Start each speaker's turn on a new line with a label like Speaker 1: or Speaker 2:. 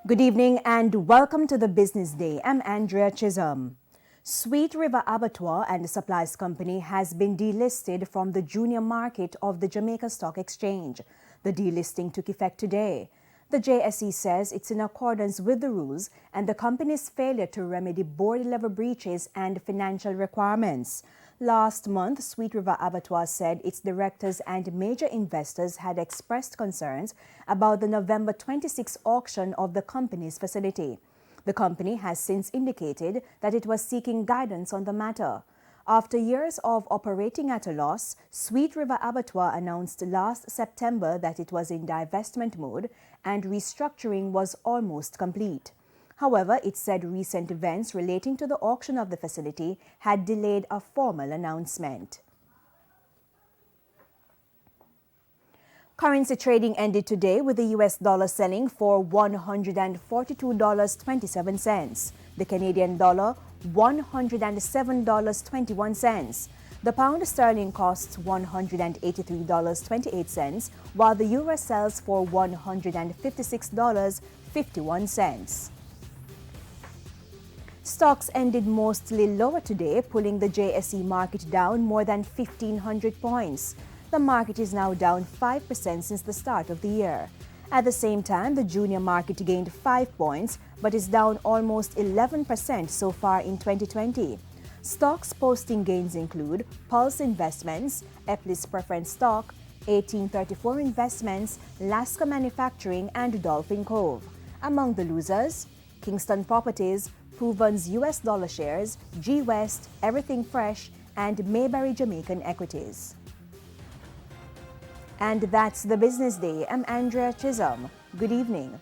Speaker 1: Good evening and welcome to the Business Day. I'm Andrea Chisholm. Sweet River Abattoir and Supplies Company has been delisted from the junior market of the Jamaica Stock Exchange. The delisting took effect today. The JSE says it's in accordance with the rules and the company's failure to remedy board-level breaches and financial requirements. Last month, Sweet River Abattoir said its directors and major investors had expressed concerns about the November 26 auction of the company's facility. The company has since indicated that it was seeking guidance on the matter. After years of operating at a loss, Sweet River Abattoir announced last September that it was in divestment mode and restructuring was almost complete. However, it said recent events relating to the auction of the facility had delayed a formal announcement. Currency trading ended today with the US dollar selling for $142.27, the Canadian dollar $107.21. The pound sterling costs $183.28, while the euro sells for $156.51. Stocks ended mostly lower today, pulling the JSE market down more than 1,500 points. The market is now down 5% since the start of the year. At the same time, the junior market gained 5 points, but is down almost 11% so far in 2020. Stocks posting gains include Pulse Investments, Eplis Preference Stock, 1834 Investments, Lasca Manufacturing, and Dolphin Cove. Among the losers, Kingston Properties, Proven's US dollar shares, G West, Everything Fresh, and Mayberry Jamaican Equities. And that's the Business Day. I'm Andrea Chisholm. Good evening.